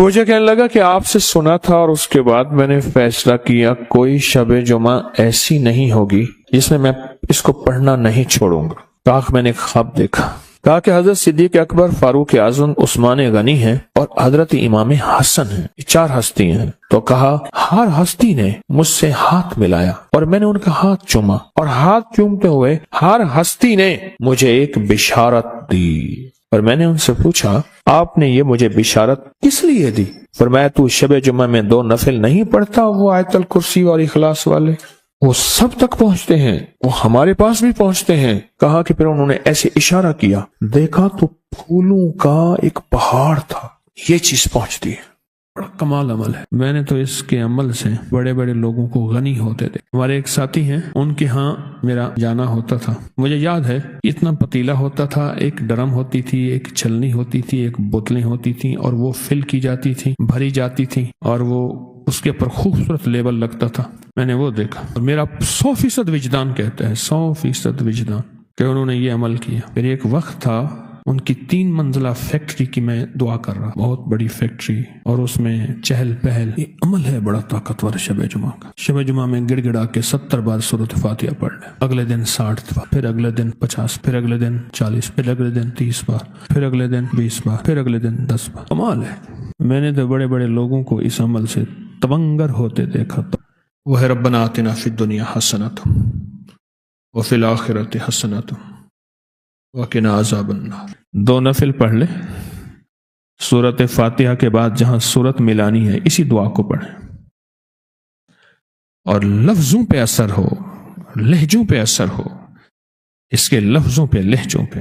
مجھے کہنے لگا کہ آپ سے سنا تھا اور اس کے بعد میں نے فیصلہ کیا کوئی شب جمعہ ایسی نہیں ہوگی جس میں اس کو پڑھنا نہیں چھوڑوں گا۔ کہا کہ میں نے ایک خواب دیکھا، کہا کہ حضرت صدیق اکبر، فاروق اعظم، عثمان غنی ہیں اور حضرت امام حسن ہیں، یہ 4 ہستی ہیں۔ تو کہا ہر ہستی نے مجھ سے ہاتھ ملایا اور میں نے ان کا ہاتھ چوما، اور ہاتھ چومتے ہوئے ہر ہستی نے مجھے ایک بشارت دی۔ اور میں نے ان سے پوچھا آپ نے یہ مجھے بشارت کس لیے دی؟ فرمایا تو شب جمعہ میں 2 نفل نہیں پڑھتا، وہ آیت الکرسی اور اخلاص والے، وہ سب تک پہنچتے ہیں، وہ ہمارے پاس بھی پہنچتے ہیں۔ کہا کہ پھر انہوں نے ایسے اشارہ کیا، دیکھا تو پھولوں کا ایک پہاڑ تھا، یہ چیز پہنچتی ہے۔ بڑا کمال عمل ہے۔ میں نے تو اس کے عمل سے بڑے بڑے لوگوں کو غنی ہوتے تھے۔ ہمارے ایک ساتھی ہیں، ان کے ہاں میرا جانا ہوتا تھا، مجھے یاد ہے اتنا پتیلا ہوتا تھا، ایک ڈرم ہوتی تھی، ایک چھلنی ہوتی تھی، ایک بوتلیں ہوتی تھیں، اور وہ فل کی جاتی تھی، بھری جاتی تھی، اور وہ اس کے اوپر خوبصورت لیبل لگتا تھا۔ میں نے وہ دیکھا اور میرا 100% وجدان کہتا ہے، 100% وجدان کہ انہوں نے یہ عمل کیا۔ پھر ایک وقت تھا ان کی 3 منزلہ فیکٹری کی میں دعا کر رہا، بہت بڑی فیکٹری، اور اس میں چہل پہل۔ یہ عمل ہے بڑا طاقتور شب جمعہ کا۔ شب جمعہ میں گڑ گڑا کے 70 بار سورۃ فاتحہ پڑھ لیں، اگلے دن 60 بار، پھر اگلے دن 50، پھر اگلے دن 40، پھر اگلے دن 30 بار، پھر اگلے دن 20 بار، پھر اگلے دن 10 بار۔ کمال ہے۔ میں نے تو بڑے بڑے لوگوں کو اس عمل سے تبنگر ہوتے دیکھا۔ وہ ہے ربنا آتنا فی الدنیا حسنۃ وفی الآخرۃ حسنۃ وقنا عذاب النار۔ 2 نفل پڑھ لے، سورۃ فاتحہ کے بعد جہاں سورت ملانی ہے اسی دعا کو پڑھیں، اور لفظوں پہ اثر ہو، لہجوں پہ اثر ہو، اس کے لفظوں پہ، لہجوں پہ،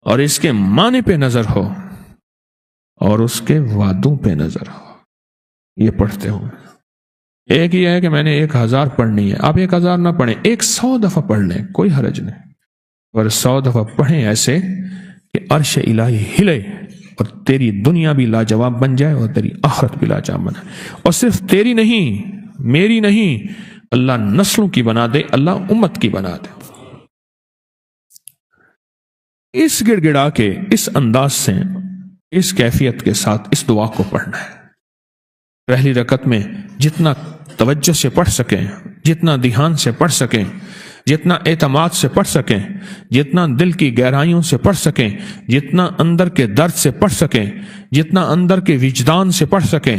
اور اس کے معنی پہ نظر ہو، اور اس کے وعدوں پہ نظر ہو، یہ پڑھتے ہوں۔ ایک یہ ہے کہ میں نے 1000 پڑھنی ہے، آپ 1000 نہ پڑھیں، 100 دفعہ پڑھ لیں، کوئی حرج نہیں، اور 100 دفعہ پڑھیں ایسے کہ عرش الہی ہلے، اور تیری دنیا بھی لاجواب بن جائے اور تیری آخرت بھی لاجواب بن جائے، اور صرف تیری نہیں، میری نہیں، اللہ نسلوں کی بنا دے، اللہ امت کی بنا دے۔ اس گڑ گڑا کے، اس انداز سے، اس کیفیت کے ساتھ اس دعا کو پڑھنا ہے۔ پہلی رکعت میں جتنا توجہ سے پڑھ سکیں، جتنا دھیان سے پڑھ سکیں، جتنا اعتماد سے پڑھ سکیں، جتنا دل کی گہرائیوں سے پڑھ سکیں، جتنا اندر کے درد سے پڑھ سکیں، جتنا اندر کے وجدان سے پڑھ سکیں،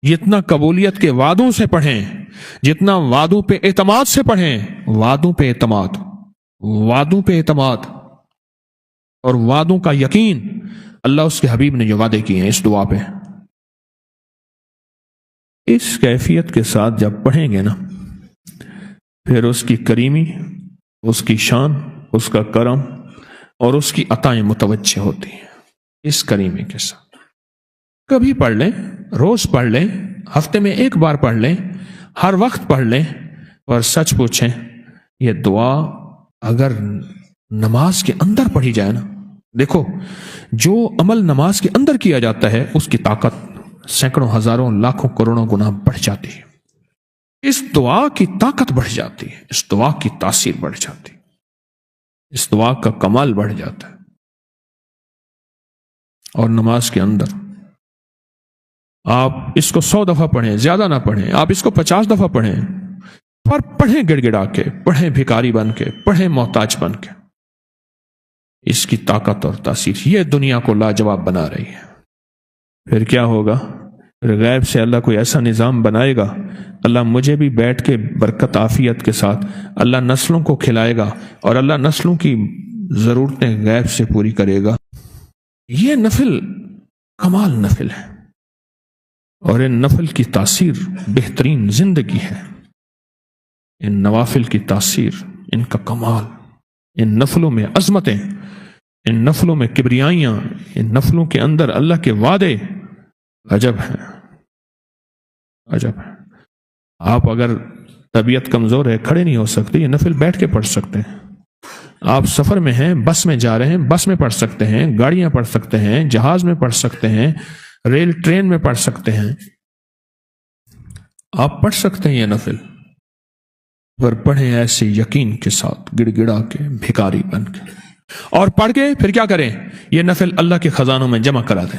جتنا قبولیت کے وعدوں سے پڑھیں، جتنا وعدوں پہ اعتماد سے پڑھیں، وعدوں پہ اعتماد، وعدوں پہ اعتماد اور وعدوں کا یقین۔ اللہ اس کے حبیب نے جو وعدے کیے ہیں اس دعا پہ، اس کیفیت کے ساتھ جب پڑھیں گے نا، پھر اس کی کریمی، اس کی شان، اس کا کرم اور اس کی عطائیں متوجہ ہوتی ہیں۔ اس کریمی کے ساتھ کبھی پڑھ لیں، روز پڑھ لیں، ہفتے میں 1 بار پڑھ لیں، ہر وقت پڑھ لیں، اور سچ پوچھیں یہ دعا اگر نماز کے اندر پڑھی جائے نا، دیکھو جو عمل نماز کے اندر کیا جاتا ہے اس کی طاقت سینکڑوں، ہزاروں، لاکھوں، کروڑوں گنا بڑھ جاتی ہے۔ اس دعا کی طاقت بڑھ جاتی ہے، اس دعا کی تاثیر بڑھ جاتی ہے، اس دعا کا کمال بڑھ جاتا ہے۔ اور نماز کے اندر آپ اس کو 100 دفعہ پڑھیں، زیادہ نہ پڑھیں، آپ اس کو 50 دفعہ پڑھیں، پر پڑھیں گڑ گڑا کے، پڑھیں بھکاری بن کے، پڑھیں محتاج بن کے۔ اس کی طاقت اور تاثیر یہ دنیا کو لاجواب بنا رہی ہے۔ پھر کیا ہوگا؟ پھر غیب سے اللہ کوئی ایسا نظام بنائے گا، اللہ مجھے بھی بیٹھ کے برکت عافیت کے ساتھ اللہ نسلوں کو کھلائے گا، اور اللہ نسلوں کی ضرورتیں غیب سے پوری کرے گا۔ یہ نفل کمال نفل ہے، اور ان نفل کی تاثیر بہترین زندگی ہے۔ ان نوافل کی تاثیر، ان کا کمال، ان نفلوں میں عظمتیں، ان نفلوں میں کبریائیاں، ان نفلوں کے اندر اللہ کے وعدے عجب ہیں، عجب ہیں۔ آپ اگر طبیعت کمزور ہے، کھڑے نہیں ہو سکتے، یہ نفل بیٹھ کے پڑھ سکتے ہیں۔ آپ سفر میں ہیں، بس میں جا رہے ہیں، بس میں پڑھ سکتے ہیں، گاڑیاں پڑھ سکتے ہیں، جہاز میں پڑھ سکتے ہیں، ریل ٹرین میں پڑھ سکتے ہیں، آپ پڑھ سکتے ہیں یہ نفل، پر پڑھیں ایسے یقین کے ساتھ، گڑ گڑا کے، بھکاری بن کے، اور پڑھ کے پھر کیا کریں؟ یہ نفل اللہ کے خزانوں میں جمع کرا دیں۔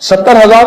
70,000